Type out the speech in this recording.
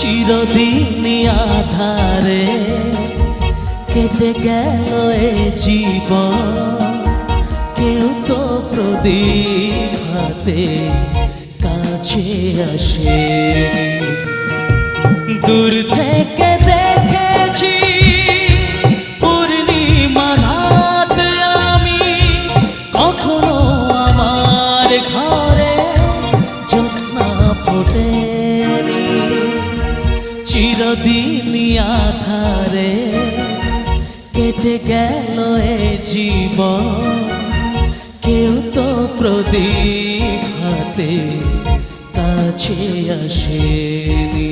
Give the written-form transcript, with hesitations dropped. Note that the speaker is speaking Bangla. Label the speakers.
Speaker 1: চিরদিনই আধারে কেটে গেল এ জীবন, কেউ তো প্রদীপ হাতে কাছে আসে। দূর থেকে দেখেছি পূর্ণিমা রাত আমি, কখনো আমার ঘরে জ্যোৎস্না ফোটেনি। চিরদিনই আধারে কেটে গেল এ জীবন, কেউ তো প্রদীপ হাতে কাছে আসেনি।